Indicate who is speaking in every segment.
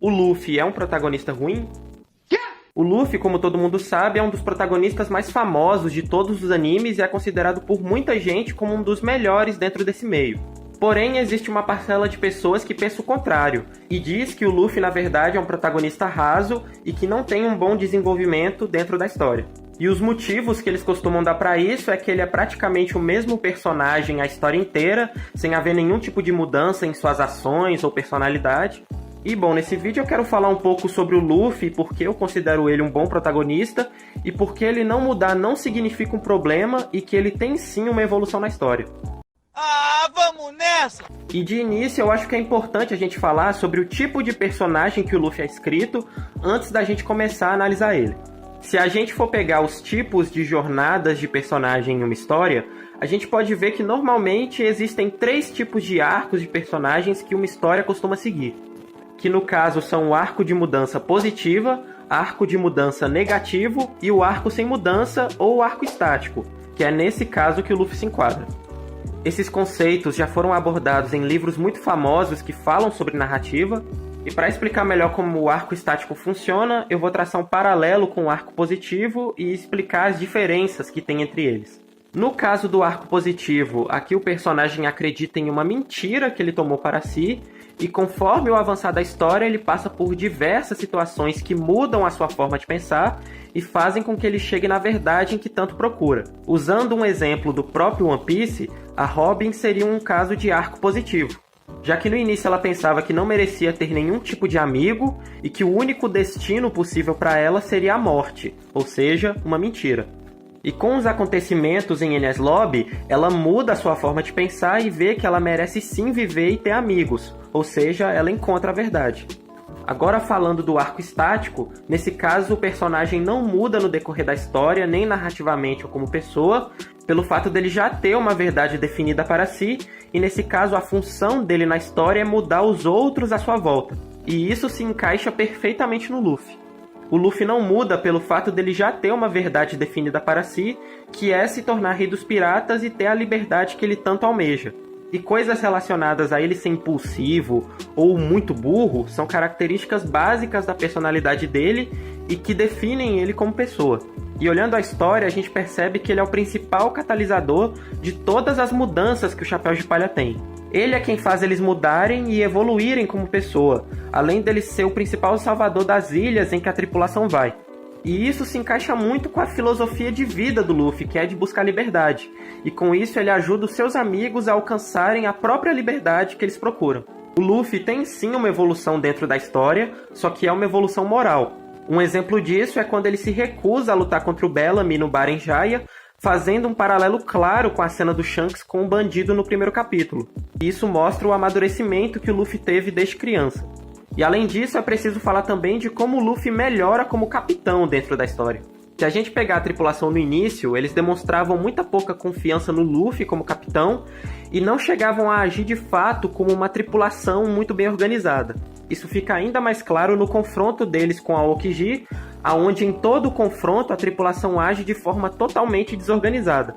Speaker 1: O Luffy é um protagonista ruim? O Luffy, como todo mundo sabe, é um dos protagonistas mais famosos de todos os animes e é considerado por muita gente como um dos melhores dentro desse meio. Porém, existe uma parcela de pessoas que pensa o contrário, e diz que o Luffy, na verdade, é um protagonista raso e que não tem um bom desenvolvimento dentro da história. E os motivos que eles costumam dar pra isso é que ele é praticamente o mesmo personagem a história inteira, sem haver nenhum tipo de mudança em suas ações ou personalidade. E bom, nesse vídeo eu quero falar um pouco sobre o Luffy, porque eu considero ele um bom protagonista, e porque ele não mudar não significa um problema, e que ele tem sim uma evolução na história.
Speaker 2: Ah, vamos nessa!
Speaker 1: E de início eu acho que é importante a gente falar sobre o tipo de personagem que o Luffy é escrito, antes da gente começar a analisar ele. Se a gente for pegar os tipos de jornadas de personagem em uma história, a gente pode ver que normalmente existem 3 tipos de arcos de personagens que uma história costuma seguir. Que no caso são o arco de mudança positiva, arco de mudança negativo e o arco sem mudança ou o arco estático, que é nesse caso que o Luffy se enquadra. Esses conceitos já foram abordados em livros muito famosos que falam sobre narrativa, e para explicar melhor como o arco estático funciona, eu vou traçar um paralelo com o arco positivo e explicar as diferenças que tem entre eles. No caso do arco positivo, aqui o personagem acredita em uma mentira que ele tomou para si, e conforme o avançar da história, ele passa por diversas situações que mudam a sua forma de pensar e fazem com que ele chegue na verdade em que tanto procura. Usando um exemplo do próprio One Piece, a Robin seria um caso de arco positivo, já que no início ela pensava que não merecia ter nenhum tipo de amigo e que o único destino possível para ela seria a morte, ou seja, uma mentira. E com os acontecimentos em Enies Lobby, ela muda a sua forma de pensar e vê que ela merece sim viver e ter amigos, ou seja, ela encontra a verdade. Agora falando do arco estático, nesse caso o personagem não muda no decorrer da história, nem narrativamente ou como pessoa, pelo fato dele já ter uma verdade definida para si, e nesse caso a função dele na história é mudar os outros à sua volta. E isso se encaixa perfeitamente no Luffy. O Luffy não muda pelo fato dele já ter uma verdade definida para si, que é se tornar rei dos piratas e ter a liberdade que ele tanto almeja. E coisas relacionadas a ele ser impulsivo ou muito burro são características básicas da personalidade dele e que definem ele como pessoa. E olhando a história, a gente percebe que ele é o principal catalisador de todas as mudanças que o Chapéu de Palha tem. Ele é quem faz eles mudarem e evoluírem como pessoa, além dele ser o principal salvador das ilhas em que a tripulação vai. E isso se encaixa muito com a filosofia de vida do Luffy, que é de buscar liberdade. E com isso ele ajuda os seus amigos a alcançarem a própria liberdade que eles procuram. O Luffy tem sim uma evolução dentro da história, só que é uma evolução moral. Um exemplo disso é quando ele se recusa a lutar contra o Bellamy no Bar em Jaya, fazendo um paralelo claro com a cena do Shanks com o bandido no primeiro capítulo. E isso mostra o amadurecimento que o Luffy teve desde criança. E além disso, é preciso falar também de como o Luffy melhora como capitão dentro da história. Se a gente pegar a tripulação no início, eles demonstravam muita pouca confiança no Luffy como capitão e não chegavam a agir de fato como uma tripulação muito bem organizada. Isso fica ainda mais claro no confronto deles com a Aokiji, aonde em todo o confronto a tripulação age de forma totalmente desorganizada.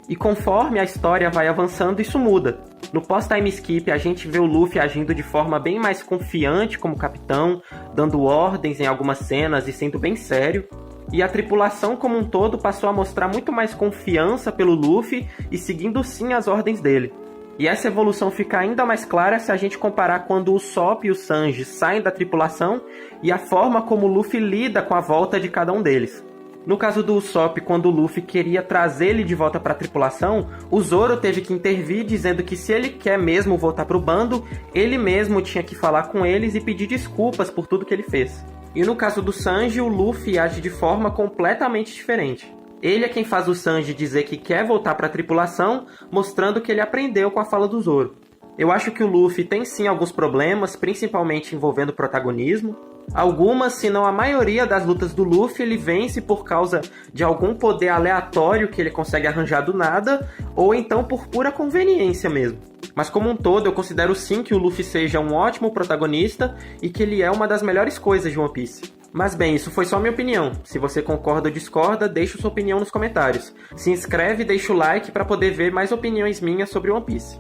Speaker 1: E conforme a história vai avançando, isso muda. No pós-time skip, a gente vê o Luffy agindo de forma bem mais confiante como capitão, dando ordens em algumas cenas e sendo bem sério. E a tripulação como um todo passou a mostrar muito mais confiança pelo Luffy e seguindo sim as ordens dele. E essa evolução fica ainda mais clara se a gente comparar quando o Sop e o Sanji saem da tripulação e a forma como o Luffy lida com a volta de cada um deles. No caso do Usopp, quando o Luffy queria trazer ele de volta para a tripulação, o Zoro teve que intervir dizendo que se ele quer mesmo voltar para o bando, ele mesmo tinha que falar com eles e pedir desculpas por tudo que ele fez. E no caso do Sanji, o Luffy age de forma completamente diferente. Ele é quem faz o Sanji dizer que quer voltar para a tripulação, mostrando que ele aprendeu com a fala do Zoro. Eu acho que o Luffy tem sim alguns problemas, principalmente envolvendo protagonismo. Algumas, se não a maioria das lutas do Luffy, ele vence por causa de algum poder aleatório que ele consegue arranjar do nada, ou então por pura conveniência mesmo. Mas como um todo, eu considero sim que o Luffy seja um ótimo protagonista e que ele é uma das melhores coisas de One Piece. Mas bem, isso foi só minha opinião. Se você concorda ou discorda, deixe sua opinião nos comentários. Se inscreve e deixa o like para poder ver mais opiniões minhas sobre One Piece.